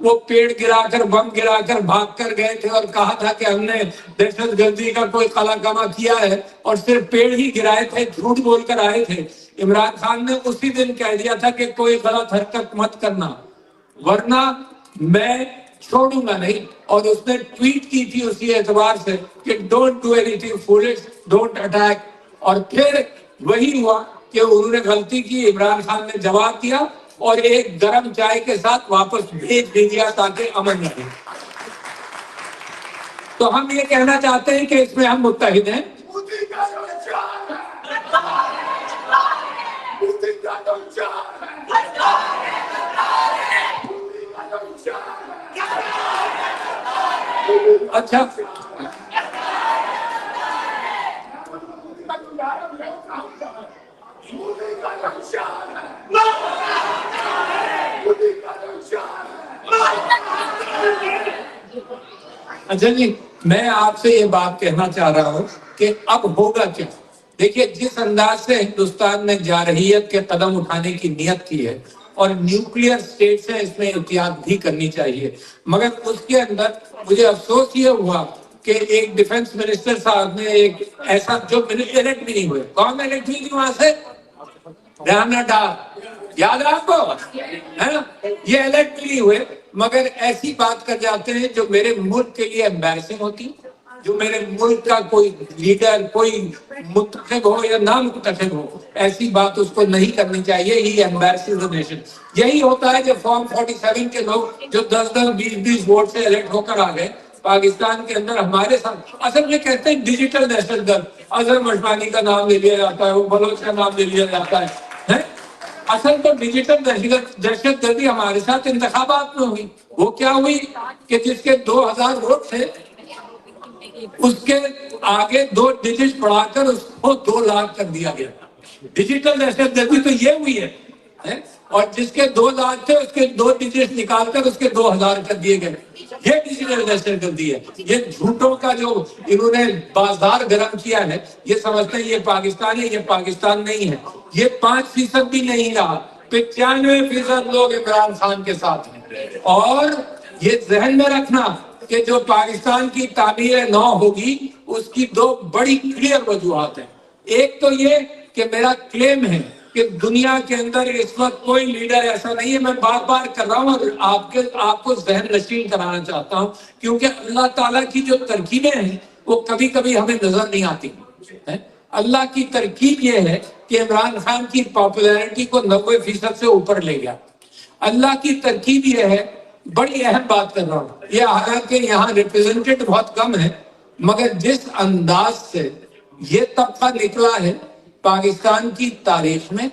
وہ پیڑ گرا کر بم گرا کر بھاگ کر گئے تھے اور کہا تھا کہ ہم نے دہشت گردی کا کوئی قلع کما کیا ہے اور صرف پیڑ ہی گرائے تھے، جھوٹ بول کر آئے تھے. عمران خان نے اسی دن کہہ دیا تھا کہ کوئی غلط حرکت مت کرنا ورنہ میں چھوڑوں گا نہیں. اور اس نے ٹویٹ کی تھی اسی اعتبار سے کہ don't do any thing foolish, don't attack. اور پھر وہی ہوا کہ انہوں نے غلطی کی، عمران خان نے جواب دیا اور ایک گرم چائے کے ساتھ واپس بھیج دیا تاکہ امن رہے. تو ہم یہ کہنا چاہتے ہیں کہ اس میں ہم متحد ہیں. اچھا اچھا جی، میں آپ سے یہ بات کہنا چاہ رہا ہوں کہ اب ہوگا کیا. دیکھیے جس انداز سے ہندوستان نے جارحیت کے قدم اٹھانے کی نیت کی ہے اور نیوکلیئر سٹیٹ سے اس میں احتیاط بھی کرنی چاہیے، مگر اس کے اندر مجھے افسوس یہ ہوا کہ ایک ڈیفنس منسٹر صاحب نے ایک ایسا جو الیکٹ بھی نہیں ہوئے. کون الیکٹ ہوئی تھی وہاں سے؟ رانا ڈار، یاد ہے آپ کو؟ ہے نا، یہ الیکٹ نہیں ہوئے مگر ایسی بات کر جاتے ہیں جو میرے ملک کے لیے امبیرسنگ ہوتی، جو میرے ملک کا کوئی لیڈر، کوئی منتخب ہو یا نہ منتخب ہو، ایسی بات اس کو نہیں کرنی چاہیے. ہی امبیرسنگ دی نیشن. یہی ہوتا ہے جو فارم 47 کے لوگ جو 10-10 20-20 ووٹ سے الیکٹ ہو کر آ گئے پاکستان کے اندر ہمارے ساتھ. اصل میں کہتے ہیں ڈیجیٹل دہشت گرد. اظہر مشمانی کا نام لے لیا جاتا ہے، وہ بلوچ کا نام لے لیا جاتا ہے. اصل تو ڈیجیٹل دہشت گردی ہمارے ساتھ انتخابات میں ہوئی. وہ کیا ہوئی کہ جس کے 2000 ووٹ تھے اس کے آگے 2 ڈیجٹ بڑھا کر اس کو 2 لاکھ کر دیا گیا. ڈیجیٹل دہشت گردی تو یہ ہوئی ہے. اور جس کے 2 لاکھ تھے اس کے 2 ڈیجٹ نکال کر اس کے 2000 کر دیے گئے. یہ ڈیجیٹل دہشت گردی ہے. یہ جھوٹوں کا جو انہوں نے بازار گرم کیا ہے، یہ سمجھتے ہیں یہ پاکستان ہے، یہ پاکستان نہیں ہے. یہ 5% بھی نہیں رہا، 95% لوگ عمران خان کے ساتھ ہیں. اور یہ ذہن میں رکھنا کہ جو پاکستان کی تعمیر نو ہوگی اس کی 2 بڑی کلیئر وجوہات ہیں. ایک تو یہ کہ میرا کلیم ہے کہ دنیا کے اندر اس وقت کوئی لیڈر ایسا نہیں ہے. میں بار بار کر رہا ہوں اور آپ کو ذہن نشین کرانا چاہتا ہوں کیونکہ اللہ تعالیٰ کی جو ترکیبیں ہیں وہ کبھی کبھی ہمیں نظر نہیں آتی. اللہ کی ترکیب یہ ہے کہ عمران خان کی پاپولیرٹی کو 90% سے اوپر لے گیا. اللہ کی ترکیب یہ ہے، بڑی اہم بات کر رہا ہوں، یہ حالانکہ یہاں ریپرزینٹیڈ بہت کم ہے مگر جس انداز سے یہ طبقہ نکلا ہے پاکستان کی تاریخ میں،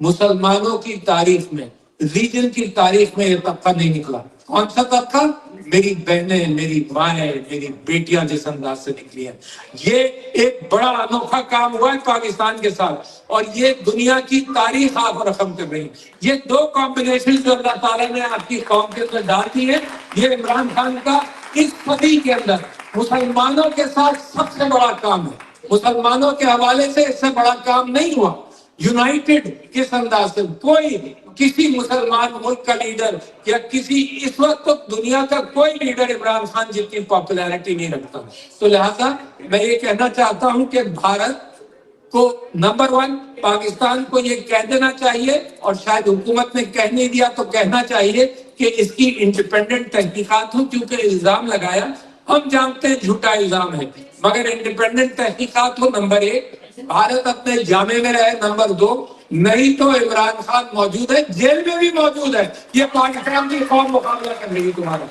مسلمانوں کی تاریخ میں، ریجن کی تاریخ میں یہ طبقہ نہیں نکلا. کون سا طبقہ؟ میری بہنیں، میری مائیں، میری بیٹیاں جس انداز سے نکلی ہیں. یہ ایک بڑا انوکھا کام ہوا ہے پاکستان کے ساتھ اور یہ دنیا کی تاریخ آپ رقم کر رہی. یہ 2 کمبینیشن جو اللہ تعالیٰ نے آپ کی قوم کے اندر ڈال دی ہے، یہ عمران خان کا اس صدی کے اندر مسلمانوں کے ساتھ سب سے بڑا کام ہے. مسلمانوں کے حوالے سے اس سے بڑا کام نہیں ہوا. یونائٹڈ کس انداز سے کوئی کسی مسلمان ملک کا لیڈر یا کسی اس وقت تو دنیا کا کوئی لیڈر عمران خان جتنی پاپولیرٹی نہیں رکھتا. تو لہذا میں یہ کہنا چاہتا ہوں کہ بھارت کو نمبر 1 پاکستان کو یہ کہہ دینا چاہیے اور شاید حکومت نے کہہ نہیں دیا تو کہنا چاہیے کہ اس کی انڈیپینڈنٹ تحقیقات ہوں. کیونکہ الزام لگایا، ہم جانتے ہیں جھوٹا الزام ہے مگر انڈیپینڈنٹ تحقیقات ہو. نمبر 1 بھارت اپنے جامع میں رہے. نمبر 2 نہیں تو عمران خان موجود ہے، جیل میں بھی موجود ہے. یہ پاکستان کی قوم مقابلہ کر رہی ہے تمہارا.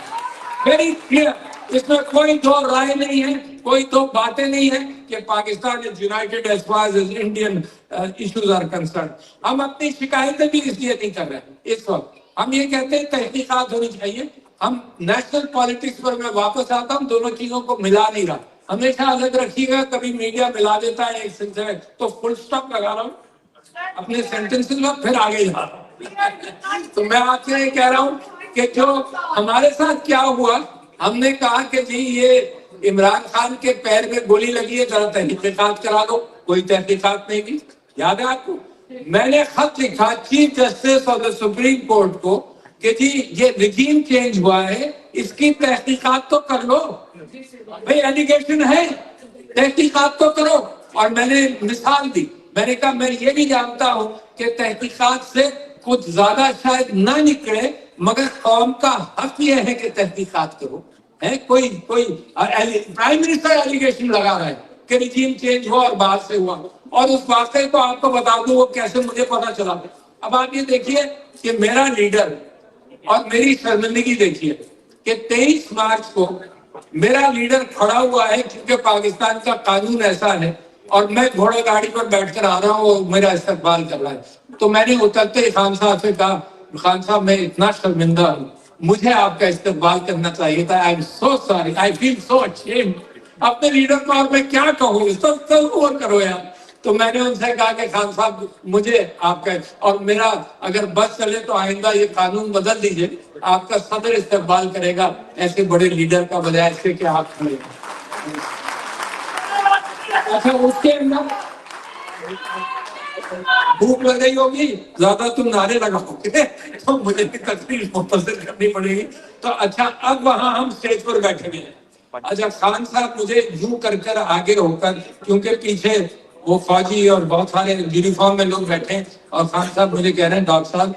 ویری کلیئر، اس میں کوئی 2 رائے نہیں ہے، کوئی 2 باتیں نہیں ہیں کہ Pakistan is united as far as Indian issues are concerned. ہم اپنی شکایتیں بھی اس لیے نہیں کر رہے ہیں. اس وقت ہم یہ کہتے ہیں تحقیقات ہونی چاہیے. ہم نیشنل پالیٹکس پر میں واپس آتا ہوں، دونوں چیزوں کو ملا نہیں رہا. ہمیشہ الگ رکھیے گا، کبھی میڈیا ملا دیتا ہے ایک سلسلے تو فل سٹاپ لگا رہا ہوں اپنے سینٹنس میں، پھر آگے جا رہا ہوں. تو میں آپ سے یہ کہہ رہا ہوں کہ جو ہمارے ساتھ کیا ہوا، ہم نے کہا کہ جی یہ عمران خان کے پیر میں گولی لگی ہے، ذرا تحقیقات کرا دو. کوئی تحقیقات نہیں کی. یاد ہے آپ کو میں نے خط لکھا chief justice of the supreme court کو کہ جی یہ رجیم چینج ہوا ہے، اس کی تحقیقات تو کر لو بھائی، ایلیگیشن ہے تحقیقات تو کرو. اور میں نے مثال دی، میں نے کہا میں یہ بھی جانتا ہوں کہ تحقیقات سے کچھ زیادہ شاید نہ نکلے، مگر قوم کا حق یہ ہے کہ تحقیقات کرو. ہے کوئی پرائم منسٹر ایلیگیشن لگا رہا ہے کہ رجیم چینج ہوا اور باہر سے ہوا، اور اس واقعے کو آپ کو بتا دوں وہ کیسے مجھے پتا چلا. اب آپ یہ دیکھیے کہ میرا لیڈر اور میری شرمندگی دیکھیے کہ 23 مارچ کو میرا لیڈر کھڑا ہوا ہے، کیونکہ پاکستان کا قانون ایسا ہے، اور میں گھوڑا گاڑی پر بیٹھ کر آ رہا ہوں اور میرا استقبال کر رہا ہے. تو میں نے اترتے خان صاحب سے کہا، خان صاحب میں اتنا شرمندہ ہوں، مجھے آپ کا استقبال کرنا چاہیے تھا. آئی ایم سو سوری، آئی فیل سو اچھیم. اپنے لیڈر کو اور میں کیا کہوں، سب اور کرو یار. تو میں نے ان سے کہا کہ خان صاحب مجھے آپ کا، اور میرا اگر بس چلے تو آئندہ یہ قانون بدل دیجئے، آپ کا صدر استقبال کرے گا ایسے بڑے لیڈر کا، بجائے سے کہ آپ کھڑے. اچھا اس کے اندر بھوک لگ گئی ہوگی زیادہ، تم نعرے لگاؤ گے تو مجھے بھی تکلیف مختصر کرنی پڑے گی. تو اچھا اب وہاں ہم سٹیج پر بیٹھے ہوئے ہیں. اچھا خان صاحب مجھے یوں کر آگے ہو کر، کیونکہ پیچھے وہ فوجی اور بہت سارے یونیفارم میں لوگ بیٹھے ہیں، اور خان صاحب مجھے کہہ رہے ہیں ڈاکٹر صاحب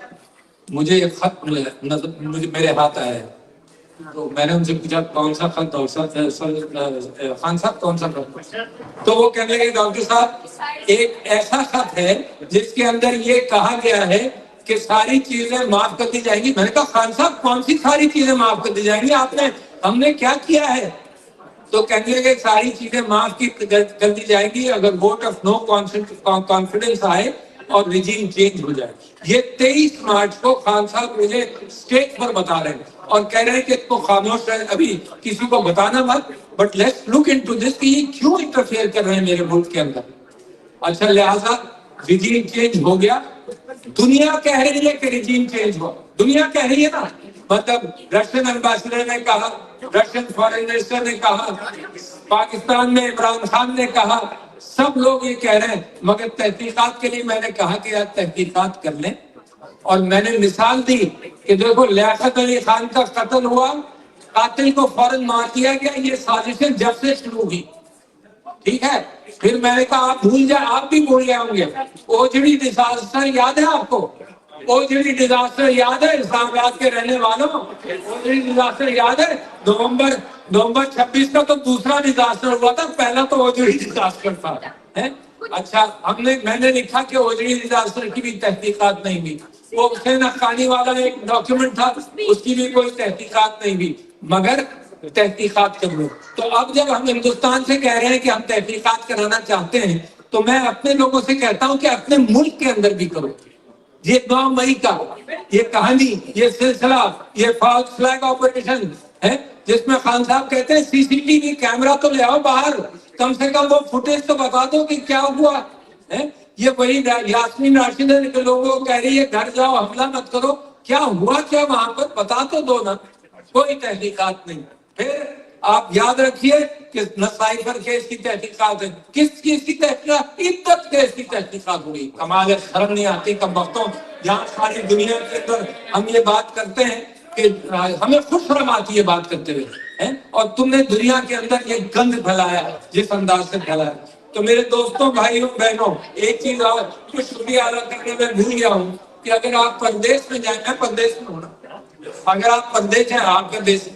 مجھے ایک خط مجھے میرے ہاتھ آیا ہے. تو میں نے ان سے پوچھا کون سا خط ڈاکٹر صاحب، خان صاحب کون سا خط؟ تو وہ کہنے لگے ڈاکٹر صاحب ایک ایسا خط ہے جس کے اندر یہ کہا گیا ہے کہ ساری چیزیں معاف کر دی جائیں گی. میں نے کہا خان صاحب کون سی ساری چیزیں معاف کر دی جائیں گی، ہم نے کیا کیا ہے؟ تو کہنے لگے ساری چیزیں معاف کر دی جائیں گی اگر ووٹ آف نو کانفیڈنس آئے اور رجیم چینج ہو جائے. یہ 23 مارچ کو خان صاحب مجھے اسٹیج پر بتا رہے ہیں اور کہہ رہے ہیں کہ اس کو خاموش رہے، ابھی کسی کو بتانا مت، but let's look into this کہ یہ کیوں انٹرفیئر کر رہے ہیں میرے ملک کے اندر. اچھا لہٰذا رجیم چینج ہو گیا، دنیا کہہ رہی ہے کہ رجیم چینج ہوا، دنیا کہہ رہی ہے نا. مطلب رشین ایمبیسڈر نے کہا، رشین فارن منسٹر نے کہا، پاکستان میں عمران خان نے کہا، سب لوگ یہ کہہ رہے ہیں. مگر تحقیقات کے لیے میں نے کہا کہ یار تحقیقات کر لیں، اور میں نے مثال دی کہ دیکھو لیاقت علی خان کا قتل ہوا، قاتل کو فوراً مار دیا گیا، یہ سازشیں جب سے شروع ہوئی. ٹھیک ہے، پھر میں نے کہا آپ بھی بھول گئے ہوں گے اوجڑی ڈیزاسٹر یاد ہے آپ کو؟ اوجڑی ڈیزاسٹر یاد ہے اسلام آباد کے رہنے والوں؟ اوجڑی ڈیزاسٹر یاد ہے؟ نومبر 26 کا تو دوسرا ڈیزاسٹر ہوا تھا، پہلا تو اوجڑی ڈیزاسٹر تھا. اچھا میں نے لکھا کہ اوجڑی ڈیزاسٹر کی بھی تحقیقات نہیں ہوئی. وہ حسین حقانی والا ایک ڈاکیومنٹ تھا، اس کی بھی کوئی تحقیقات نہیں ہوئی. مگر تحقیقات کر لو. تو اب جب ہم ہندوستان سے کہہ رہے ہیں کہ ہم تحقیقات کرانا چاہتے ہیں، تو میں اپنے لوگوں سے کہتا ہوں کہ اپنے ملک کے اندر بھی کرو. یہ 9 مئی کا یہ کہانی، یہ سلسلہ، یہ فالس فلیگ آپریشن ہے جس میں خان صاحب کہتے ہیں سی سی ٹی وی کیمرہ تو لے آؤ باہر، کم سے کم وہ فوٹیج تو بتا دو کہ کیا ہوا ہے. یہ وہی یاسمین راشدہ کے لوگوں کو کہہ رہی ہے گھر جاؤ حملہ مت کرو، کیا ہوا کیا وہاں پر بتا تو دو نا. کوئی تحقیقات نہیں. پھر آپ یاد رکھیے کہ نصائفر کیس کی تحقیقات ہے، کس چیز کی تحقیقات؟ عدت کیس کی تحقیقات ہوئی. کمال ہے، شرم نہیں آتی کم وقتوں، جہاں ساری دنیا کے اندر ہم یہ بات کرتے ہیں کہ ہمیں خود شرم آتی ہے بات کرتے ہوئے، اور تم نے دنیا کے اندر یہ گند پھیلایا جس انداز سے پھیلایا. تو میرے دوستوں، بھائیوں، بہنوں، ایک چیز اور کچھ شکریہ ادا کرنے میں بھول گیا ہوں کہ اگر آپ پردیش میں جائیں، میں پردیش میں ہوں، اگر آپ پردیش ہیں، آپ کا دیش،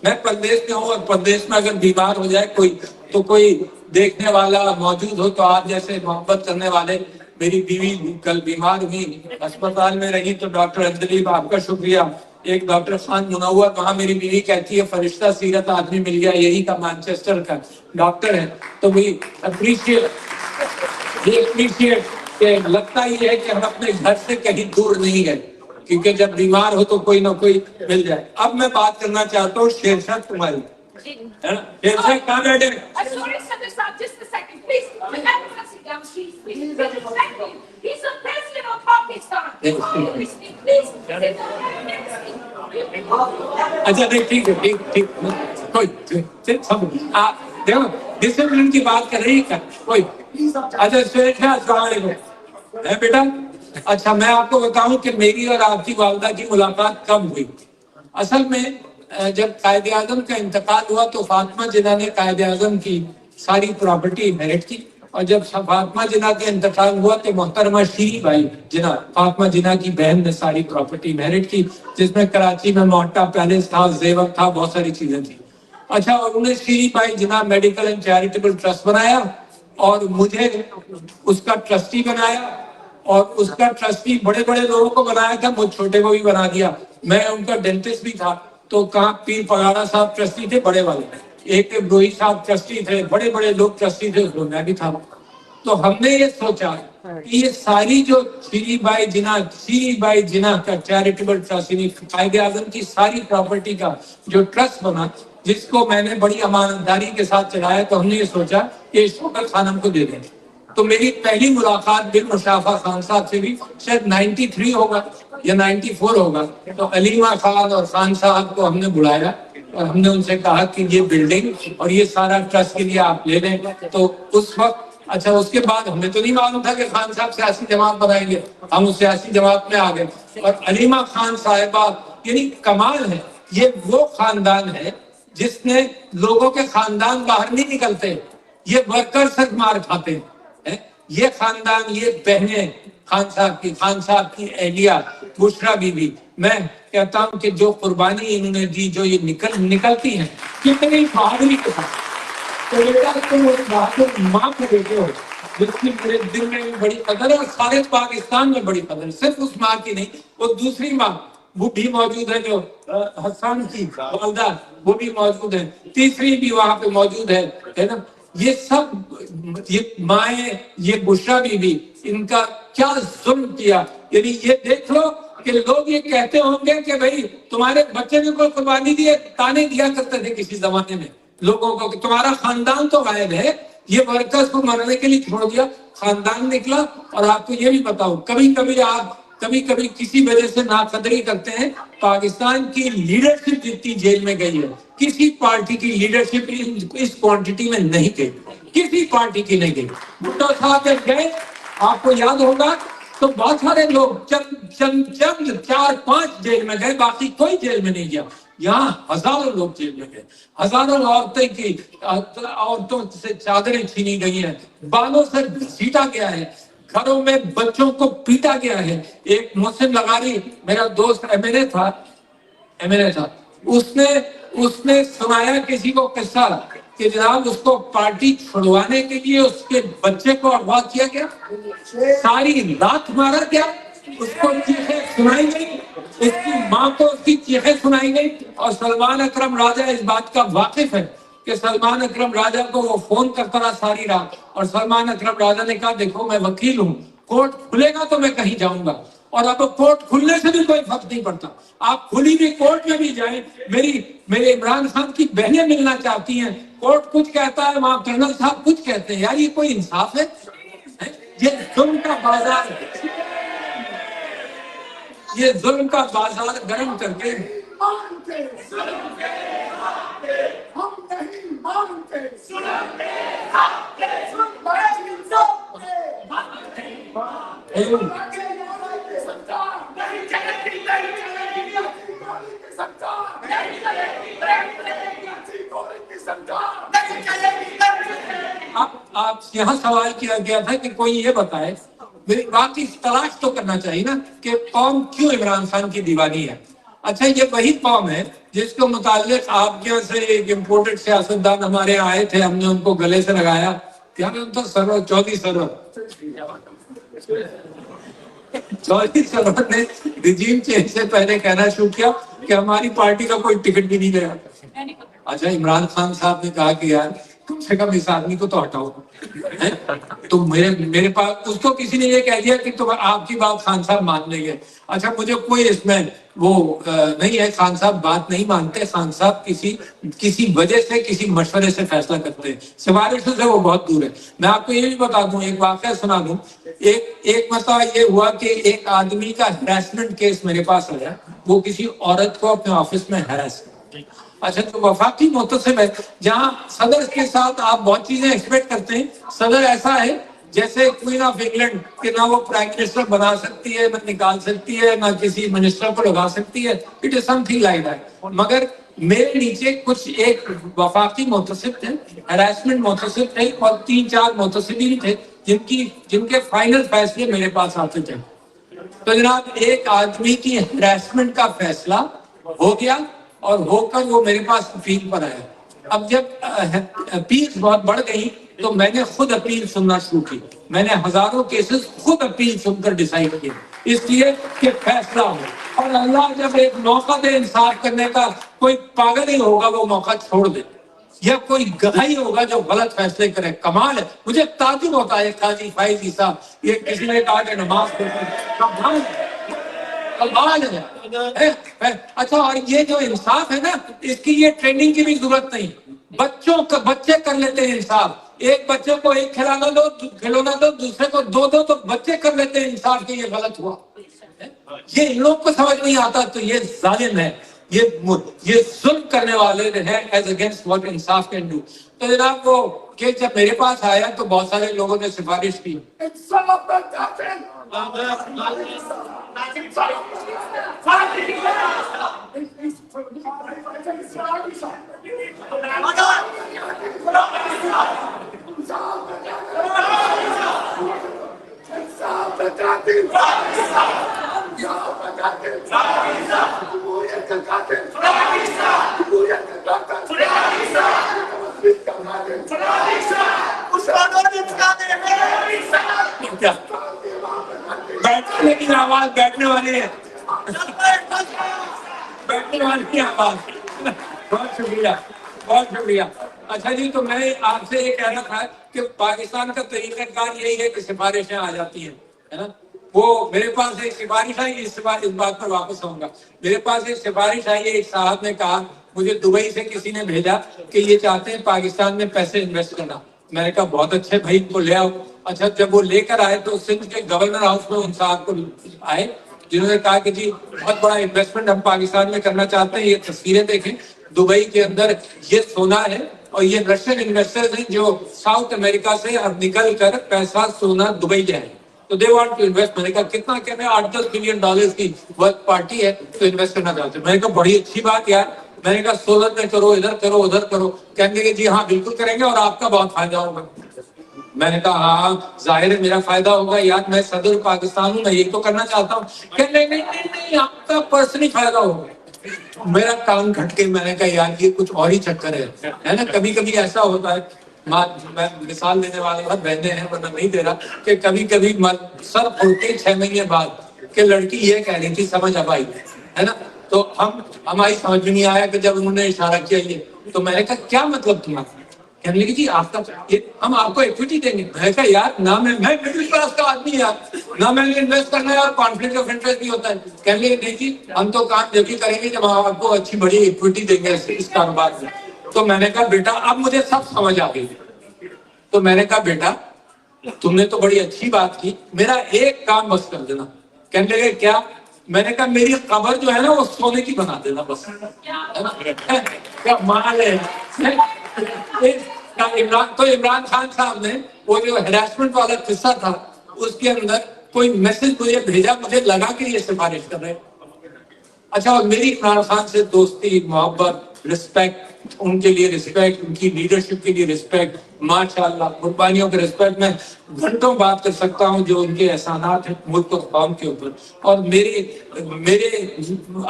میں پردیش میں ہوں، اور پردیش میں اگر بیمار ہو جائے کوئی، تو کوئی دیکھنے والا موجود ہو، تو آپ جیسے محبت کرنے والے، میری بیوی کل بیمار ہوئی، اسپتال میں رہی، تو ڈاکٹر اندلیب آپ کا شکریہ. ایک ڈاکٹر خان منور، وہاں میری بیوی کہتی ہے فرشتہ سیرت آدمی مل گیا، یہی کا مانچسٹر کا ڈاکٹر ہے. تو بھی اپریشیٹ کہ لگتا ہی ہے کہ ہم اپنے گھر سے کہیں دور نہیں گئے، کیونکہ جب بیمار ہو تو کوئی نہ کوئی مل جائے. اب میں بات کرنا چاہتا ہوں شیر شاہ تمہاری. شیر شاہ کہاں بیٹھے؟ اچھا ٹھیک ہے، ٹھیک کوئی دیکھو ڈسپلن کی بات کر رہی ہے کوئی. اچھا شیر شاہ السلام علیکم. بیٹا اچھا میں آپ کو بتاؤں کہ میری اور آپ کی والدہ کی ملاقات کب ہوئی. اصل میں جب قائد اعظم کا انتقال ہوا تو فاطمہ جناح نے قائد اعظم کی ساری پراپرٹی انہیرٹ کی, اور جب فاطمہ جناح کا انتقال ہوا تو محترمہ شیری بائی جناح, فاطمہ جناح کی بہن نے ساری پراپرٹی انہیرٹ کی, جس میں کراچی میں موٹا پیلس تھا, زیور تھا, بہت ساری چیزیں تھیں. اچھا, اور انہوں نے Sheri Bai Jinnah medical and charitable trust بنایا اور مجھے اس کا ٹرسٹی بنایا, اور اس کا ٹرسٹی بڑے بڑے لوگوں کو بنایا تھا, مجھ چھوٹے کو بھی بنا دیا. میں ان کا ڈینٹسٹ بھی تھا, تو کہاں پیر پگاڑا صاحب ٹرسٹی تھے بڑے والے, ایک بروہی صاحب ٹرسٹی تھے, بڑے بڑے لوگ ٹرسٹی تھے, اس میں میں بھی تھا. تو ہم نے یہ سوچا کہ یہ ساری جو شیری بائی جناح کا چیریٹیبل ٹرسٹ, یعنی قائد اعظم کی ساری پراپرٹی کا جو ٹرسٹ بنا, جس کو میں نے بڑی امانتداری کے ساتھ چلایا, تو ہم نے یہ سوچا کہ شوکت خانم کو دے دیں. تو میری پہلی ملاقات بن مشافہ خان صاحب سے بھی شاید 93 ہوگا یا 94 ہوگا. تو علیمہ خان اور خان صاحب کو ہم نے بلایا اور ہم نے ان سے کہا کہ یہ بلڈنگ اور یہ سارا ٹرسٹ کے لیے آپ لے لیں. تو اس وقت اچھا, اس کے بعد ہمیں تو نہیں معلوم تھا کہ خان صاحب سیاسی جماعت بنائیں گے, ہم اس سیاسی جماعت میں آ گئے. اور علیمہ خان صاحبہ یعنی کمال ہے, یہ وہ خاندان ہے جس نے لوگوں کے خاندان باہر نہیں نکلتے, یہ ورکر سے مار کھاتے ہیں. یہ خاندان, یہ بہنیں خان صاحب کی اہلیہ بشرا بی بی, میں کہتا ہوں کہ جو قربانی انہوں نے دی, جو یہ نکلتی ہیں کتنی بہادری کے ساتھ. تو بیٹا تم اس بہادر ماں کو بیٹے ہو جس کی میرے دل میں بھی بڑی قدر ہے, اور سارے پاکستان میں بڑی قدر ہے, صرف اس ماں کی نہیں, وہ دوسری ماں وہ بھی موجود ہے, جو حسان کی والدہ وہ بھی موجود ہے, تیسری بھی وہاں پہ موجود ہے نا. یہ سب یہ مائیں, یہ بشرا بی بی, ان کا کیا ظلم کیا. یعنی یہ دیکھ لو کہ لوگ یہ کہتے ہوں گے کہ بھئی تمہارے بچے نے کوئی قربانی دی ہے, تانے دیا کرتے تھے کسی زمانے میں لوگوں کو کہ تمہارا خاندان تو غائب ہے, یہ ورکرز کو مرنے کے لیے چھوڑ دیا, خاندان نکلا. اور آپ کو یہ بھی بتاؤ, کبھی کبھی کسی وجہ سے ناقدری کرتے ہیں, پاکستان کی لیڈرشپ جتنی جیل میں گئی ہے, کسی پارٹی کی لیڈرشپ اس کوانٹٹی میں نہیں گئی, کسی پارٹی کی نہیں گئی. بھٹو صاحب جب گئے, آپ کو یاد ہوگا, تو بہت سارے لوگ چند 4-5 جیل میں گئے, باقی کوئی جیل میں نہیں گیا. یہاں ہزاروں لوگ جیل میں گئے, ہزاروں عورتوں سے چادریں چھینی گئی ہیں, بالوں سے گھسیٹا گیا ہے, گھروں میں بچوں کو پیٹا گیا ہے. ایک محسن لغاری میرا دوست ایم ایل اے تھا, اس نے سنایا کسی کو قصہ کہ جناب اس کو پارٹی چھڑوانے کے لیے اس کے بچے کو اغوا کیا گیا, ساری رات مارا گیا, اس کو چیخیں سنائی گئی, اس کی ماں کو اس کی چیخیں سنائی گئی. اور سلمان اکرم راجہ اس بات کا واقف ہے کہ سلمان اکرم راجہ کو وہ فون کرتا رہا ساری رات, اور سلمان اکرم راجہ نے کہا دیکھو میں وکیل ہوں, کورٹ کھلے گا تو میں کہیں جاؤں گا, اور اب کورٹ کھلنے سے بھی کوئی فرق نہیں پڑتا, آپ کھلی بھی کورٹ میں بھی جائیں. میرے عمران خان کی بہنیں ملنا چاہتی ہیں, کورٹ کچھ کہتا ہے, وہاں کرنل صاحب کچھ کہتے ہیں. یار یہ کوئی انصاف ہے؟ یہ ظلم کا بازار, یہ ظلم کا بازار گرم کر کے آپ یہاں سوال کیا گیا تھا کہ کوئی یہ بتائے, واقعی تلاش تو کرنا چاہیے نا کہ قوم کیوں عمران خان کی دیوانی ہے. اچھا, یہ وہی قوم ہے جس کو متعلق آپ کے یہاں سے ایک امپورٹڈ سیاستدان ہمارے آئے تھے, ہم نے ان کو گلے سے لگایا, کیا نام تھا, سرور, چودھری سرور نے رجیم چینج سے پہلے کہنا شروع کیا کہ ہماری پارٹی کا کوئی ٹکٹ بھی نہیں دیا. اچھا, عمران خان صاحب نے کہا کہ یار کم سے کم اس آدمی کو تو ہٹاؤ. تو میرے پاس اس کو کسی نے یہ کہہ دیا کہ تم آپ کی بات خان صاحب مان لیں گے. اچھا, مجھے کوئی اس میں وہ نہیں ہے, خان صاحب بات نہیں مانتے, خان صاحب کسی وجہ سے کسی مشورے سے فیصلہ کرتے ہیں, سفارشوں سے وہ بہت دور ہے. میں آپ کو یہ بھی بتا دوں, ایک واقعہ سنا دوں. ایک مسئلہ یہ ہوا کہ ایک آدمی کا ہراسمنٹ کیس میرے پاس آیا, وہ کسی عورت کو اپنے آفس میں ہراس. اچھا, تو وفاقی محتسب ہے, جہاں صدر کے ساتھ آپ بہت چیزیں ایکسپیکٹ کرتے ہیں, صدر ایسا ہے جیسے کوئین آف انگلینڈ کہ نہ وہ پرائم منسٹر بنا سکتی ہے، نہ نکال سکتی ہے، نہ کسی منسٹر کو لگا سکتی ہے. It is some thing like that. مگر میرے نیچے کچھ ایک وفاقی محتسب تھے، ہراسمنٹ محتسب تھے، اور 3-4 محتسبین تھے جن کے فائنل فیصلے میرے پاس آتے تھے. تو جناب ایک آدمی کی ہراسمنٹ کا فیصلہ ہو گیا اور ہو کر وہ میرے پاس اپیل پر آیا. اب جب اپیل بہت بڑھ گئی تو میں نے خود اپیل سننا شروع کی. میں نے ہزاروں کیسز خود اپیل سن کر ڈیسائیڈ کیے، اس لیے کہ فیصلہ ہو. اور اللہ جب ایک موقع دے انصاف کرنے کا، کوئی پاگل ہی ہوگا وہ موقع چھوڑ دے، یا کوئی گدھائی ہوگا جو غلط فیصلے کرے. کمال ہے. مجھے تعجب ہوتا ہے قاضی فائز عیسیٰ، یہ کسی نے کہا کہ نماز پڑھتے ہیں. کمال ہے. اچھا، اور یہ جو انصاف ہے نا، اس کی یہ ٹریننگ کی بھی ضرورت نہیں. بچے کر لیتے ہیں انصاف. ایک بچے کو ایک کھلونا دو، دوسرے کو 2 دو، تو بچے کر لیتے ہیں انصاف کہ یہ غلط ہوا. یہ ان لوگ کو سمجھ نہیں آتا تو یہ ظالم ہے، یہ ظلم کرنے والے ہیں ایز اگینسٹ واٹ انصاف کین ڈو. تو جناب وہ کہ جب میرے پاس آیا تو بہت سارے لوگوں نے سفارش کی. بیٹھنے کی آواز بیٹھنے والے ہیں، بیٹھنے والے کی آواز. بہت شکریہ، بہت شکریہ. اچھا جی، تو میں آپ سے یہ کہنا تھا کہ پاکستان کا طریقہ کار یہی ہے کہ سفارشیں آ جاتی ہیں، ہے نا. وہ میرے پاس ایک سفارش آئی، اس بات پر واپس آؤں گا. میرے پاس ایک سفارش آئی ہے، ایک صاحب نے کہا مجھے دبئی سے کسی نے بھیجا کہ یہ چاہتے ہیں پاکستان میں پیسے انویسٹ کرنا. میں نے کہا بہت اچھے بھائی، ان کو لے آؤ. اچھا، جب وہ لے کر آئے تو سندھ کے گورنر ہاؤس میں ان صاحب کو آئے جنہوں نے کہا کہ جی بہت بڑا انویسٹمنٹ ہم پاکستان میں کرنا چاہتے ہیں. یہ تصویریں دیکھیں، دبئی کے اندر یہ سونا ہے، اور یہ رشین انویسٹرز ہیں جو ساؤتھ امریکہ سے اب نکل کر پیسہ سونا دبئی لے آئے. تو دے وانٹ ٹو انویسٹ. میں نے کہا کتنا کہنے، $8-10 بلین کی ورک پارٹی ہے تو انویسٹ کرنا چاہتے ہیں. میں نے کہا بڑی اچھی بات یار. میں نے کہا سولر میں کرو، ادھر کرو، ادھر کرو. کہیں گے جی ہاں بالکل کریں گے اور آپ کا بہت فائدہ ہوگا. میں نے کہا ہاں ظاہر ہے میرا فائدہ ہوگا یار، میں صدر پاکستان ہوں، میں یہ تو کرنا چاہتا ہوں. کہ نہیں آپ کا پرسنلی فائدہ ہوگا. میرا کام گھٹ کے میں نے کہا یار یہ کچھ اور ہی چکر ہے نا. کبھی کبھی ایسا ہوتا ہے، میں مثال دینے والے بہت بہنے ہیں ورنہ نہیں دے رہا، کہ کبھی کبھی سر پھولتے 6 مہینے بعد کہ لڑکی یہ کہہ رہی تھی سمجھ اب آئی، ہے نا. تو ہماری سمجھ میں نہیں آیا کہ جب انہوں نے اشارہ کیا یہ، تو میں نے کہا کیا مطلب تمہارا؟ کہنے لگی جی آپ کا ہم آپ کو ایکویٹی دیں گے. میں نے کہا یار نہ میں مڈل کلاس کا آدمی یار، نہ میں نے انویسٹ کرنا ہے اور کانفلکٹ آف انٹرسٹ بھی ہوتا ہے. کہنے لگے نہیں جی ہم تو کام جبھی کریں گے جب ہم آپ کو اچھی بڑی ایکویٹی دیں گے اس کاروبار میں. تو میں نے کہا بیٹا اب مجھے سب سمجھ آ گئی. تو میں نے کہا بیٹا تم نے تو بڑی اچھی بات کی، میرا ایک کام بس کر دینا. کہنے لگے کیا؟ میں نے کہا میری قبر جو ہے نا وہ سونے کی بنا دینا بس. کیا مال ہے. تو عمران خان صاحب نے وہ جو ہراسمنٹ والا قصہ تھا اس کے اندر کوئی میسج مجھے بھیجا، مجھے لگا کہ یہ سفارش کر رہے. اچھا، اور میری عمران خان سے دوستی، محبت، رسپیکٹ، ان کے لیے رسپیکٹ، ان کی لیڈرشپ کے لیے رسپیکٹ، ماشاءاللہ قربانیوں کے رسپیکٹ. میں گھنٹوں بات کر سکتا ہوں جو ان کے احسانات ہیں ملک اور قوم کے اوپر، اور میرے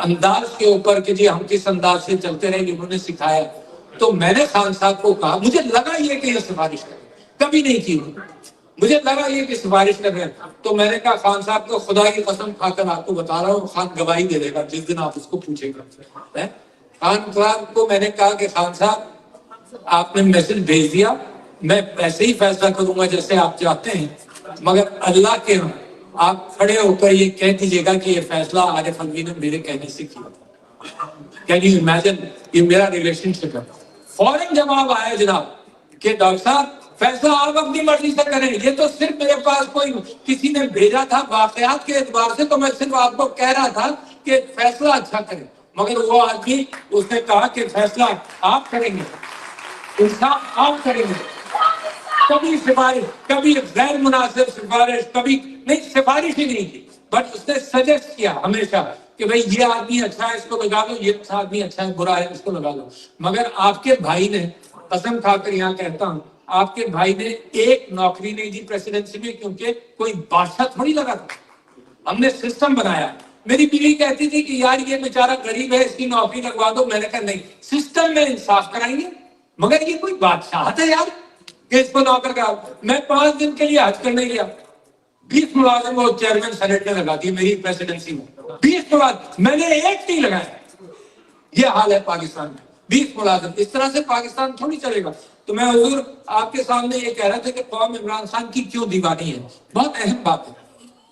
انداز کے اوپر کہ جی ہم کس انداز سے چلتے رہے انہوں نے سکھایا. تو میں نے خان صاحب کو کہا، مجھے لگا یہ کہ یہ سفارش کرے، کبھی نہیں کی مجھے لگا یہ کہ سفارش کر رہے ہیں. تو میں نے کہا خان صاحب کو خدا کی قسم کھا کر آپ کو بتا رہا ہوں، خان گواہی دے دے گا جس دن آپ اس کو پوچھیں گا. خان صاحب کو میں نے کہا کہ خان صاحب آپ نے میسج بھیج دیا، میں ایسے ہی فیصلہ کروں گا جیسے آپ چاہتے ہیں، مگر اللہ کے آپ کھڑے ہو کر یہ کہہ دیجیے گا کہ یہ فیصلہ عارف الوی نے میرے کہنے سے کیا. Can you imagine? یہ میرا ریلیشن شپ ہے. فوراً جواب آیا جناب کہ ڈاکٹر صاحب فیصلہ آپ اپنی مرضی سے کریں، یہ تو صرف میرے پاس کوئی کسی نے بھیجا تھا واقعات کے اعتبار سے، تو میں صرف آپ کو کہہ رہا تھا کہ فیصلہ اچھا کریں. مگر وہ آدمی اس نے کہا کہ فیصلہ آپ کریں گے، انصاف آپ کریں گے. کبھی سفارش، کبھی غیر مناسب سفارش، کبھی نہیں، سفارش ہی نہیں کی، بٹ اس نے سجیسٹ کیا ہمیشہ کہ بھئی یہ آدمی اچھا ہے اس کو لگا لو، یہ آدمی اچھا ہے برا ہے اس کو لگا لو۔ مگر آپ کے بھائی نے، قسم کھا کر یہاں کہتا ہوں، آپ کے بھائی نے ایک نوکری نہیں دی پریسیڈنسی میں، کیونکہ کوئی بادشاہ تھوڑی لگا تھا، ہم نے سسٹم بنایا۔ میری بیوی کہتی تھی کہ یار یہ بیچارہ غریب ہے اس کی نوکری لگوا دو، میں نے کہا نہیں، سسٹم میں انصاف کرائیں گے، مگر یہ کوئی بادشاہت ہے یار کہ اس کو نوکر کا۔ میں 5 دن کے لیے حج کرنے گیا، 20 ملازم وہ چیئرمین سینٹ نے لگا دی میری پریسیڈنسی میں، 20 ملازم، میں نے ایک نہیں لگایا۔ یہ حال ہے پاکستان میں، 20 ملازم، اس طرح سے پاکستان تھوڑی چلے گا۔ تو میں حضور آپ کے سامنے یہ کہہ رہا تھا کہ قوم عمران خان کی کیوں دیوانی ہے، بہت اہم بات ہے۔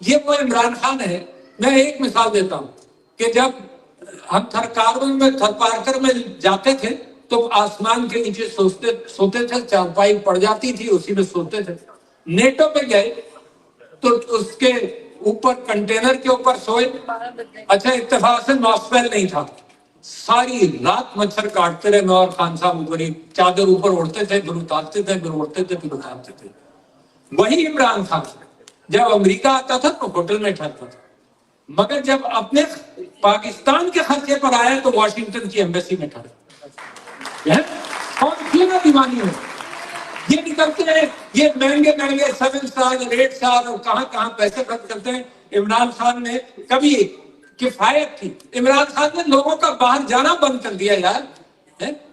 یہ وہ عمران خان ہے، میں ایک مثال دیتا ہوں کہ جب ہم تھرکارون میں، تھر پارکر میں جاتے تھے تو آسمان کے نیچے سوتے تھے، چارپائی پڑ جاتی تھی اسی میں سوتے تھے۔ نیٹو پہ گئے تو اس کے اوپر کنٹینر کے اوپر سوئے، اچھا اتفاق سے ماسپیل نہیں تھا، ساری رات مچھر کاٹتے رہے، میں اور خان صاحب اوپر ہی چادر اوپر اڑتے تھے، پھر اتارتے تھے، پھر اڑتے تھے، پھر اتارتے تھے۔ وہی عمران خان جب امریکہ آتا تھا تو ہوٹل میں ٹھہرتا تھا، مگر جب اپنے پاکستان کے خرچے پر آیا تو واشنگٹن کی ایمبیسی میں ٹھہرا۔ اور کیوں نہ دیوانی ہو، یہ نکلتے ہیں یہ مہنگے مہنگے 7 سٹار 8 سٹار اور کہاں کہاں پیسے خرچ کرتے ہیں۔ عمران خان نے کبھی کفایت تھی، عمران خان نے لوگوں کا باہر جانا بند کر دیا یار،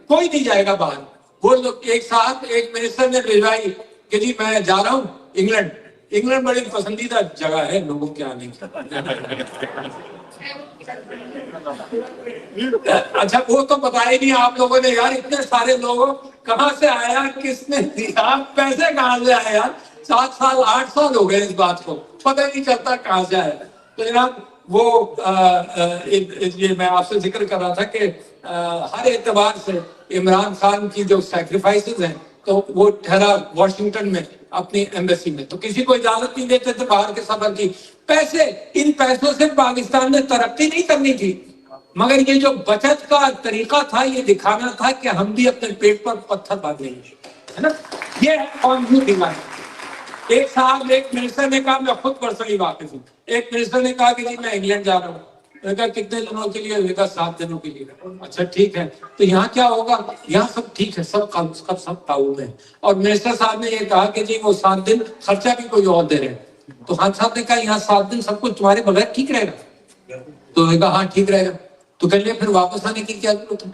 کوئی نہیں جائے گا باہر۔ وہ لوگ ایک ساتھ ایک منسٹر نے بھیجوائی کہ جی میں جا رہا ہوں انگلینڈ، انگلینڈ بڑی پسندیدہ جگہ ہے لوگوں کے آنے کی۔ اچھا وہ تو بتا ہی نہیں آپ لوگوں نے یار، اتنے سارے لوگوں کہاں سے آیا، کس نے دیا، پیسے کہاں سے آئے یار، 7 سال 8 سال ہو گئے اس بات کو، پتہ ہی نہیں چلتا کہاں سے آیا۔ تو جناب وہ یہ میں آپ سے ذکر کر رہا تھا کہ ہر اعتبار سے عمران خان کی جو سیکریفائسز ہیں تو وہ ٹھہرا واشنگٹن میں اپنی ایمبیسی میں، تو کسی کو اجازت نہیں دیتے تھے باہر کے سفر کی۔ پیسے، ان پیسوں سے پاکستان نے ترقی نہیں کرنی تھی، مگر یہ جو بچت کا طریقہ تھا یہ دکھانا تھا کہ ہم بھی اپنے پیٹ پر پتھر باندھ لیں گے، ہے نا؟ یہ ہے قوم کی دیوانی۔ ایک صاحب، ایک منسٹر نے کہا، میں خود پرسنلی واقف ہوں، ایک منسٹر نے کہا کہ جی میں انگلینڈ جا رہا ہوں۔ میں نے کہا کتنے دنوں کے لیے؟ میں کہا 7 دنوں کے لیے۔ اچھا ٹھیک ہے، تو یہاں کیا ہوگا؟ یہاں سب ٹھیک ہے، سب تعاون ہے۔ اور منسٹر صاحب نے یہ کہا کہ جی وہ 7 دن خرچہ بھی کوئی اور دے رہے ہیں۔ تو خان صاحب نے کہا یہاں 7 دن سب کچھ تمہارے بغیر ٹھیک رہے گا؟ تو میں کہا ہاں ٹھیک رہے گا۔ تو کہہ لیا پھر واپس آنے کی کیا ضرورت ہے؟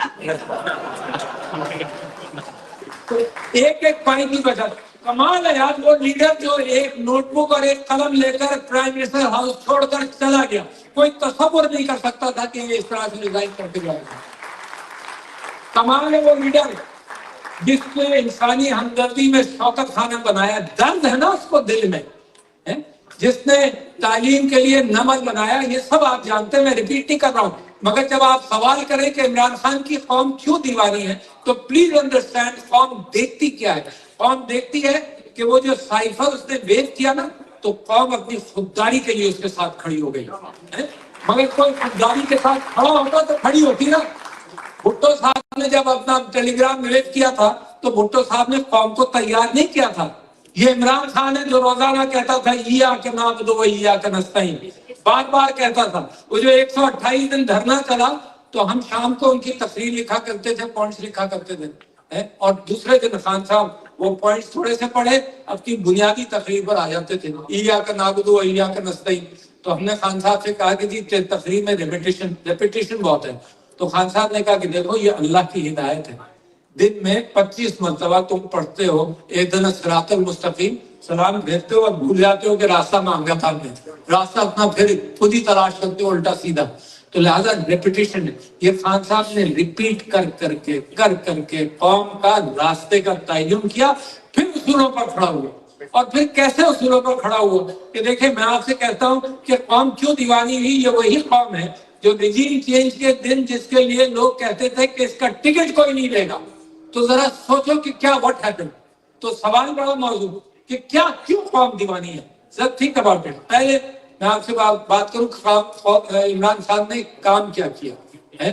ایک ایک پانی کی بچت، کمال ہے یار۔ وہ لیڈر جو ایک نوٹ بک اور ایک قلم لے کر پرائم منسٹر ہاؤس چھوڑ کر چلا گیا، کوئی تصور نہیں کر سکتا تھا کہ یہ اس طرح سے ریزائن کر کے جائے گا۔ کمال ہے وہ لیڈر جس نے انسانی ہمدردی میں شوکت خانہ بنایا، درد ہے نا اس کو دل میں، جس نے تعلیم کے لیے نمل بنایا۔ یہ سب آپ جانتے ہیں، میں ریپیٹ نہیں کر رہا ہوں، مگر جب آپ سوال کریں کہ عمران خان کی قوم کیوں دیوانی ہے تو پلیز انڈرسٹینڈ قوم دیکھتی کیا ہے۔ قوم دیکھتی ہے کہ وہ جو سائفر اس نے ویو کیا نا، تو قوم اپنی خودداری کے لیے اس کے ساتھ کھڑی ہو گئی، مگر کوئی خودداری کے ساتھ کھڑا ہوتا تو کھڑی ہوتی نا۔ بھٹو صاحب نے جب اپنا ٹیلی گرام ویو کیا تھا تو بھٹو صاحب نے قوم کو تیار نہیں کیا تھا۔ یہ عمران خان ہے جو روزانہ کہتا تھا ایاک نعبد و ایاک نستعین، بار بار کہتا تھا۔ وہ جو 128 دن دھرنا چلا تو ہم شام کو ان کی تقریر لکھا کرتے تھے، پوائنٹس لکھا کرتے تھے، اور دوسرے دن خان صاحب وہ پوائنٹس تھوڑے سے پڑھے اپنی بنیادی تقریر پر آ جاتے تھے، ایاک نعبد و ایاک نستعین۔ تو ہم نے خان صاحب سے کہا کہ جی تقریر میں ریپیٹیشن بہت ہے۔ تو خان صاحب نے کہا کہ دیکھو یہ اللہ کی ہدایت ہے، دن میں 25 مرتبہ تم پڑھتے ہو اہدنا الصراط المستقیم، سلام بھیجتے ہو اور بھول جاتے ہو کہ راستہ مانگا تھا ہم نے، راستہ اپنا پھر خود ہی تلاش کرتے ہو الٹا سیدھا۔ تو لہذا ریپیٹیشن ہے۔ یہ خان صاحب نے ریپیٹ کر کے قوم کا راستے کا تعین کیا، پھر اصولوں پر کھڑا ہوا۔ اور پھر کیسے اصولوں پر کھڑا ہوا کہ دیکھیں میں آپ سے کہتا ہوں کہ قوم کیوں دیوانی ہوئی، یہ وہی قوم ہے جو رجیم چینج کے دن جس کے لیے لوگ کہتے تھے کہ اس کا ٹکٹ کوئی نہیں لے گا۔ تو ذرا سوچو کہ کیا واٹ ہیپن۔ تو سوال بڑا موضوع کہ کیوں قوم دیوانی ہے، ذرا تھنک اباؤٹ اٹ۔ پہلے میں آپ سے بات کروں عمران خان نے کام کیا ہے۔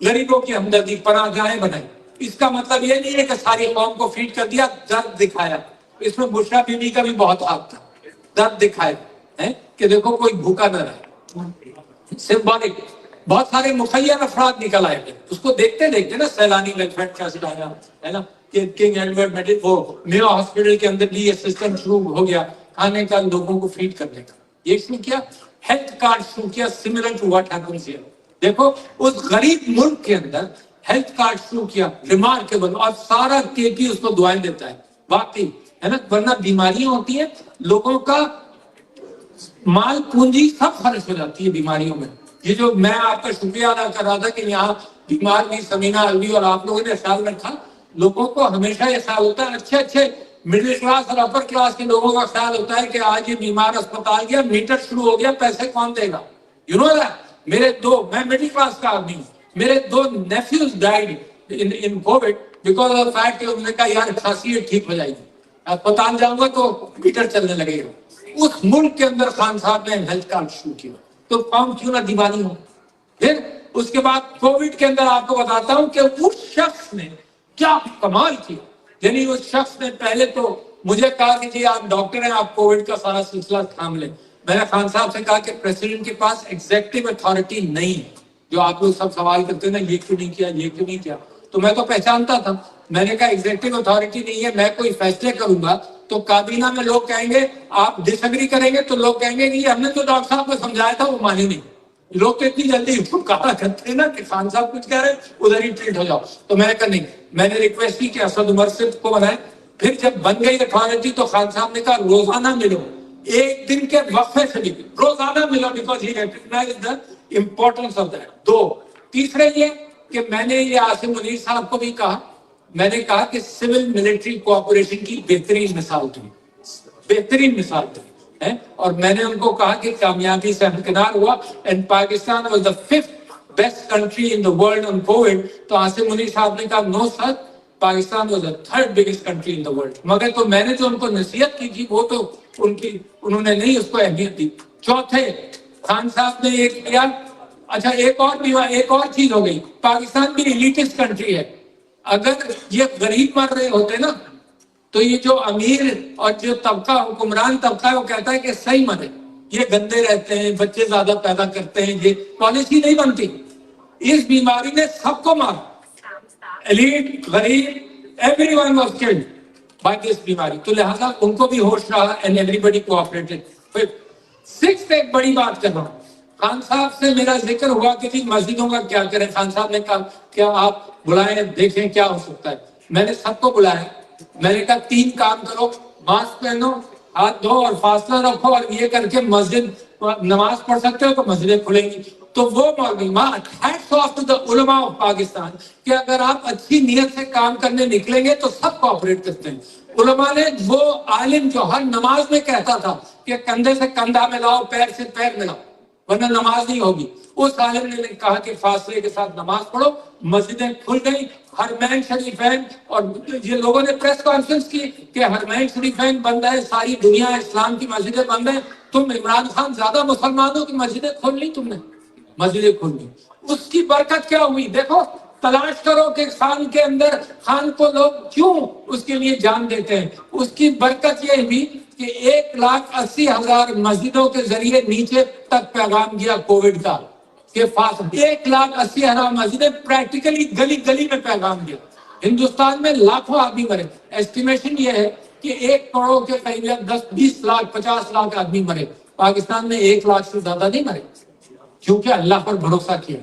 غریبوں کی ہمدردی، پناہ گاہیں بنائی، اس کا مطلب یہ نہیں ہے کہ ساری قوم کو فیڈ کر دیا، درد دکھایا. اس میں بشرا بیوی کا بھی بہت ہاتھ تھا، درد دکھایا کہ دیکھو کوئی بھوکا نہ رہے. سمبولک بہت سارے مخیر افراد نکل آئے تھے اس کو دیکھتے دیکھتے نا. سیلانی ویلفیئر ٹرسٹ آیا ہے نا، کہ کنگ ایڈورڈ میڈل وہ میو ہاسپٹل کے اندر بھی یہ سسٹم شروع ہو گیا کھانے کا، لوگوں کو فیڈ کرنے کا. یہ شروع کیا، ہیلتھ کارڈ شروع کیا، similar to what happens here. دیکھو اس غریب ملک کے اندر ہیلتھ کارڈ شروع کیا، ریمارکیبل. اور سارا کے پی اس کو دعائیں دیتا ہے واقعی ہے نا. ورنہ بیماریاں ہوتی ہیں، لوگوں کا مال پونجی سب خرچ ہو جاتی ہے بیماریوں میں. یہ جو میں آپ کا شکریہ ادا کر رہا تھا کہ یہاں بیمار بھی سمینا الوی اور آپ لوگوں نے خیال رکھا. لوگوں کو ہمیشہ یہ خیال ہوتا ہے، اچھے اچھے مڈل کلاس اور اپر کلاس کے لوگوں کا خیال ہوتا ہے کہ آج یہ بیمار اسپتال گیا، میٹر شروع ہو گیا، پیسے کون دے گا. یو نو دیٹ میرے میں مڈل کلاس کا آدمی ہوں، میرے 2 nephews died in Covid because of fact کہ انہوں نے کہا یار کھانسی ہے ٹھیک ہو جائے گی، اسپتال جاؤں گا تو میٹر چلنے لگے گا. اس ملک کے اندر خان صاحب نے ہیلتھ کارڈ شروع کیا، تو قوم کیوں نہ دیوانی ہو. پھر اس کے بعد کووڈ کے اندر آپ کو بتاتا ہوں کہ اس شخص نے کیا کمال کیا. یعنی اس شخص نے پہلے تو مجھے کہا کہ جی آپ ڈاکٹر ہیں، آپ کووڈ کا سارا سلسلہ تھام لیں. میں نے خان صاحب سے کہا کہ پریزیڈنٹ کے پاس ایگزیکٹو اتھارٹی نہیں ہے. جو آپ لوگ سب سوال کرتے ہیں نا یہ کیوں نہیں کیا، یہ کیوں نہیں کیا، تو میں تو پہچانتا تھا. میں نے کہا ایگزیکٹو اتھارٹی نہیں ہے، میں کوئی فیصلے کروں گا تو کابینہ میں لوگ کہیں گے، آپ ڈس ایگری کریں گے تو لوگ کہیں گے کہ ہم نے تو ڈاکٹر صاحب کو سمجھایا تھا وہ مانے نہیں. لوگ تو اتنی جلدی کہا کرتے ہیں نا کہ خان صاحب کچھ کہہ رہے ہیں ادھر ہی ٹریٹ ہو جاؤ. تو میں نے کہا نہیں، میں نے ریکویسٹ کی کہ اسد عمر صدق کو بنائے. پھر جب بن گئی اتھارٹی تو خان صاحب نے کہا روزانہ ملو، ایک دن کے وقفے سے بھی روزانہ ملو، because he recognize the importance of that. 2 تیسرے یہ کہ میں نے یہ عاصم منیر صاحب کو بھی کہا، میں نے کہا کہ سول ملٹری کوآپریشن کی بہترین مثال تھی، بہترین مثال تھی. اور میں نے ان کو کہا کہ کامیابی سے ہمکنار ہوا and Pakistan was the 5th best country in the world on COVID. تو عاصم منیر صاحب نے کہا no sir, Pakistan was the 3rd biggest country in the world. مگر تو میں نے جو ان کو نصیحت کی تھی وہ تو انہوں نے نہیں اس کو اہمیت دی. چوتھے خان صاحب نے ایک کیا، اچھا ایک اور چیز ہو گئی، پاکستان بھی ایلیٹسٹ کنٹری ہے. اگر یہ غریب مر رہے ہوتے نا تو یہ جو امیر اور جو طبقہ حکمران طبقہ ہے وہ کہتا ہے کہ صحیح مرے، یہ گندے رہتے ہیں، بچے زیادہ پیدا کرتے ہیں، یہ پالیسی نہیں بنتی. اس بیماری نے سب کو مارا، ایلیٹ، غریب، every one was killed by this بیماری. تو لہٰذا ان کو بھی ہوش رہا اینڈ ایوری بڈی کوآپریٹڈ. 6 ایک بڑی بات کر رہا ہوں. خان صاحب سے میرا ذکر ہوا کہ جی مسجدوں کا کیا کریں. خان صاحب نے کہا کیا آپ بلائیں دیکھیں کیا ہو سکتا ہے. میں نے سب کو بلایا، میں نے کہا 3 کام کرو، ماسک پہنو، ہاتھ دھو اور فاصلہ رکھو، اور یہ کر کے مسجد نماز پڑھ سکتے ہو تو مسجدیں کھلیں گی. تو وہ مولوی ہیٹس آف ٹو دی علماء آف پاکستان کہ اگر آپ اچھی نیت سے کام کرنے نکلیں گے تو سب کوآپریٹ کرتے ہیں. علماء نے وہ عالم جو ہر نماز میں کہتا تھا کہ کندھے سے کندھا ملاؤ، پیر سے پیر ملاؤ ورنہ نماز نہیں ہوگی، اس عالم نے کہا کہ فاصلے کے ساتھ نماز پڑھو. مسجدیں کھل گئی، حرمین شریفین، اور یہ لوگوں نے پریس کانفرنس کی کہ حرمین شریفین بند ہے، ساری دنیا اسلام کی مسجدیں بند ہیں. تم عمران خان زیادہ مسلمانوں کی مسجدیں کھول لی، تم نے مسجدیں کھول لی. اس کی برکت کیا ہوئی دیکھو. تلاش کرو کہ خان کے اندر، خان کو لوگ کیوں اس کے لیے جان دیتے ہیں. اس کی برکت یہ ہوئی کہ 1,80,000 مسجدوں کے ذریعے نیچے تک پیغام گیا کووڈ کا کہ 1,80,000 مسجدیں پریکٹیکلی گلی گلی میں پیغام گیا. ہندوستان میں لاکھوں آدمی مرے. ایسٹیمیشن یہ ہے کہ 1 کروڑ کے قریب 10-20 لاکھ 50 لاکھ آدمی مرے. پاکستان میں 1 لاکھ سے زیادہ نہیں مرے کیونکہ اللہ پر بھروسہ کیا.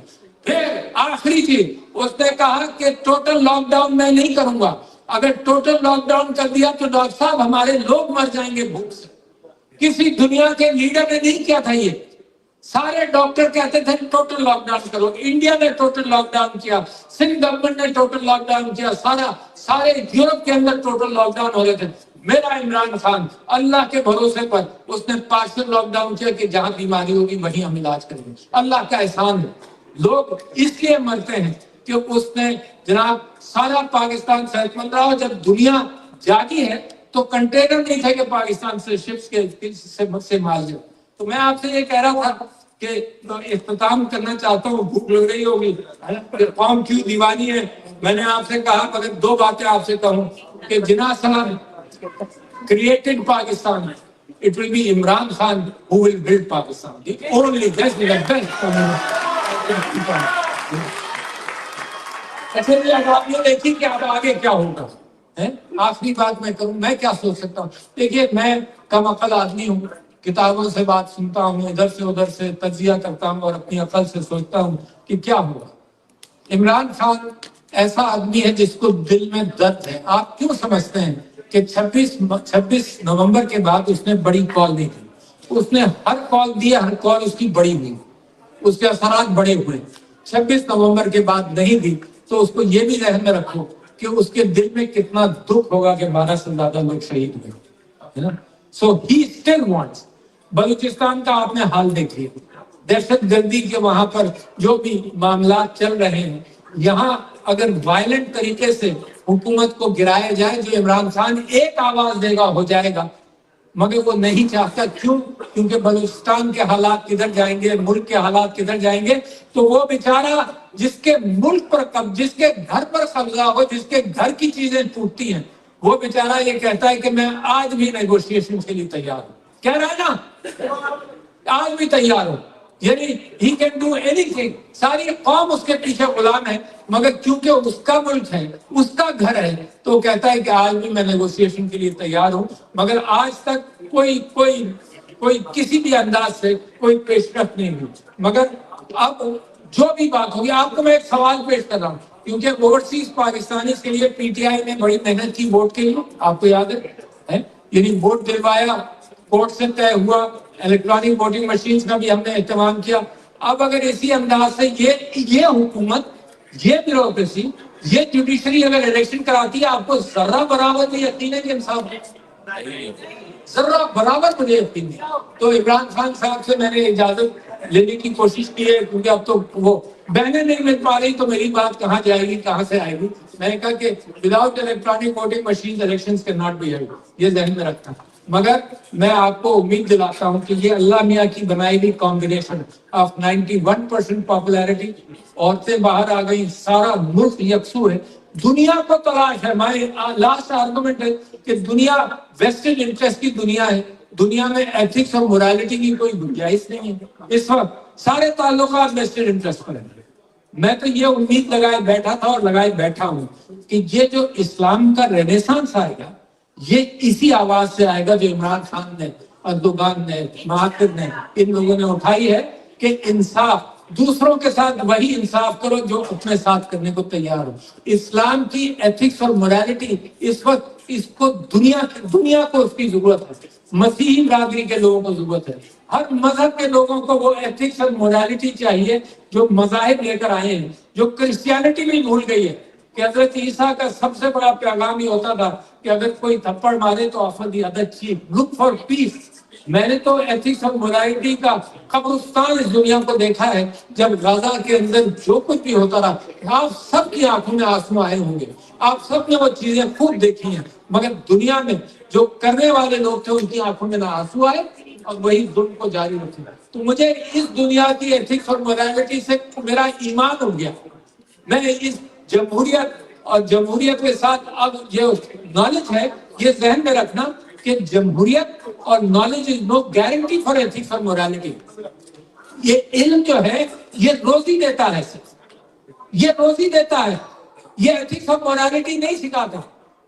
پھر آخری چیز اس نے کہا کہ ٹوٹل لاک ڈاؤن میں نہیں کروں گا. اگر ٹوٹل لاک ڈاؤن کر دیا تو ڈاکٹر صاحب ہمارے لوگ مر جائیں گے بھوک سے. کسی دنیا کے لیڈر نے نہیں کیا تھا یہ. سارے ڈاکٹر کہتے تھے ٹوٹل لاک ڈاؤن کرو. انڈیا نے ٹوٹل لاک ڈاؤن کیا، سندھ گورنمنٹ نے ٹوٹل لاک ڈاؤن کیا، سارے یورپ کے اندر ٹوٹل لاک ڈاؤن ہو رہے تھے. میرا عمران خان اللہ کے بھروسے پر اس نے پارشل لاک ڈاؤن کیا کہ جہاں بیماری ہوگی وہیں ہم علاج کریں گے. اللہ کا احسان ہے. لوگ اس لیے مرتے ہیں کہ اس نے جناب سارا پاکستان صحت مند رہا. جب دنیا جاگی ہے تو کنٹینر نہیں تھے کہ پاکستان سے شپس کے سے مال جائے. تو میں آپ سے یہ کہہ رہا تھا کہ اختتام کرنا چاہتا ہوں, بھوک لگ رہی ہوگی, قوم کیوں دیوانی ہے. میں نے آپ سے کہا اگر دو باتیں آپ سے کہوں کہ جناح صاحب created Pakistan, it will be Imran Khan who will build Pakistan. The only, that's the best. اچھا جی, اب آپ یہ دیکھیں کہ اب آگے کیا ہوگا. آخری بات میں کروں, میں کیا سوچ سکتا ہوں. دیکھیے میں کم عقل آدمی ہوں, کتابوں سے بات سنتا ہوں, ادھر سے تجزیہ کرتا ہوں اور اپنی عقل سے سوچتا ہوں کہ کیا ہوگا. عمران خان ایسا آدمی ہے جس کو دل میں درد ہے. آپ کیوں سمجھتے ہیں کہ 26 نومبر کے بعد اس نے بڑی کال نہیں دی. اس نے ہر کال دی, ہر کال اس کی بڑی ہوئی, اس کے اثرات بڑے ہوئے. 26 نومبر کے بعد نہیں دی تو اس کو یہ بھی ذہن میں رکھو کہ اس کے دل میں کتنا دکھ ہوگا کہ 12 سے زیادہ لوگ شہید ہوئے. سو ہی اسٹل وانٹس. بلوچستان کا آپ نے حال دیکھیے, دہشت گردی کے وہاں پر جو بھی معاملات چل رہے ہیں, یہاں اگر وائلنٹ طریقے سے حکومت کو گرایا جائے جو عمران خان ایک آواز دے گا ہو جائے گا, مگر وہ نہیں چاہتا. کیوں؟ کیونکہ بلوچستان کے حالات کدھر جائیں گے, ملک کے حالات کدھر جائیں گے. تو وہ بیچارہ جس کے ملک پر جس کے گھر پر قبضہ ہو, جس کے گھر کی چیزیں ٹوٹتی ہیں, وہ بیچارہ یہ کہتا ہے کہ میں آج بھی نیگوشیشن کے لیے تیار ہوں. کہہ رہا ہے نا, آج بھی تیار ہوں. یعنی he can do anything. ساری قوم اس کے پیچھے غلام ہے, مگر کیونکہ اس کا ملک ہے, اس کا گھر ہے, تو وہ کہتا ہے کہ آج بھی میں نیگوشیشن کے لیے تیار ہوں. مگر آج تک کوئی کسی بھی انداز سے کوئی پیش رفت نہیں ہوئی. مگر اب جو بھی بات ہوگی, آپ کو میں ایک سوال پیش کر رہا ہوں, کیونکہ اوورسیز پاکستانی کے لیے پی ٹی آئی نے بڑی محنت کی ووٹ کے لیے, آپ کو یاد ہے, یعنی ووٹ دلوایا, کورٹ سے طے ہوا, الیکٹرانک ووٹنگ مشینز کا بھی ہم نے اہتمام کیا. اب اگر اسی انداز سے یہ حکومت, یہ بیوروکریسی, یہ جوڈیشری اگر الیکشن کراتی ہے, آپ کو ذرہ برابر بھی یقین ہے کہ انصاف ہے, ذرہ برابر مجھے یقین ہے. تو عمران خان صاحب سے میں نے اجازت لینے کی کوشش کی ہے, کیونکہ اب تو وہ بہنیں نہیں مل پا رہی, تو میری بات کہاں جائے گی, کہاں سے آئے گی. میں نے کہا کہ without electronic voting machine elections can not be held, یہ ذہن میں رکھنا. مگر میں آپ کو امید دلاتا ہوں کہ یہ اللہ میاں کی بنائی ہوئی کمبینیشن آف 91% پاپولیرٹی, عورتیں باہر آ گئی, سارا ملک یکسو ہے, دنیا کو تلاش ہے. میں لاسٹ آرگومنٹ ہے کہ دنیا ویسٹرن انٹرسٹ کی دنیا ہے, دنیا میں ایتھکس اور مورالٹی کی کوئی گنجائش نہیں ہے. اس وقت سارے تعلقات ویسٹرن انٹرسٹ پر ہیں. میں تو یہ امید لگائے بیٹھا تھا اور لگائے بیٹھا ہوں کہ یہ جو اسلام کا رینیسانس آئے گا, یہ اسی آواز سے آئے گا جو عمران خان نے, اردوغان نے, مہاتر نے, ان لوگوں نے اٹھائی ہے کہ انصاف, دوسروں کے ساتھ وہی انصاف کرو جو اپنے ساتھ کرنے کو تیار ہو. اسلام کی ایتھکس اور موریلٹی اس وقت اس کو دنیا کو اس کی ضرورت ہے. مسیحی برادری کے لوگوں کو ضرورت ہے, ہر مذہب کے لوگوں کو وہ ایتھکس اور موریلٹی چاہیے جو مذاہب لے کر آئے ہیں, جو کرسچینٹی بھی بھول گئی ہے. کہ حضرت عیسیٰ کا سب سے بڑا پیغام یہ ہوتا تھا کہ اگر کوئی تھپڑ مارے تو offer the other cheek, look for peace. میں نے تو ایتھکس اور مورالٹی کا قبرستان اس دنیا کو دیکھا ہے. جب غزہ کے اندر جو کچھ بھی ہوتا رہا, آپ سب کی آنکھوں میں آنسو آئے ہوں گے, آپ سب نے وہ چیزیں خوب دیکھی ہیں, مگر دنیا میں جو کرنے والے لوگ تھے ان کی آنکھوں میں نہ آنسو آئے اور وہی ظلم کو جاری رکھے. تو مجھے اس دنیا کی ایتھکس اور مورالٹی سے میرا ایمان ہو گیا. میں اس جمہوریت اور جمہوریت کے ساتھ اب یہ نالج ہے, یہ ذہن میں رکھنا کہ جمہوریت اور knowledge is no guarantee for ethics اور مورالٹی. یہ علم جو ہے یہ روزی دیتا ہے, یہ روزی دیتا ہے, یہ ایتھکس اور مورالٹی نہیں سکھاتا.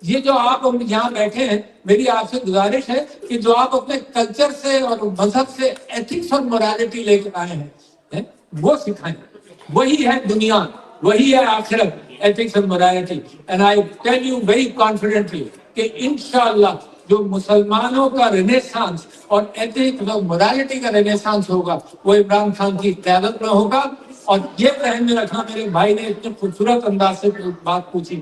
یہ جو آپ یہاں بیٹھے ہیں, میری آپ سے گزارش ہے کہ جو آپ اپنے کلچر سے اور مذہب سے ایتھکس اور مورالٹی لے کر آئے ہیں وہ سکھائیں. وہی ہے دنیا, وہی ہے آخرت, ethics and morality. And I tell you very confidently کہ انشاءاللہ جو مسلمانوں کا رینیسانس اور ایتھکس اور morality کا رینیسانس ہوگا وہ عمران خان کی قیادت میں ہوگا. اور یہ ذہن میں رکھنا, میرے بھائی نے اتنے خوبصورت انداز سے بات پوچھی,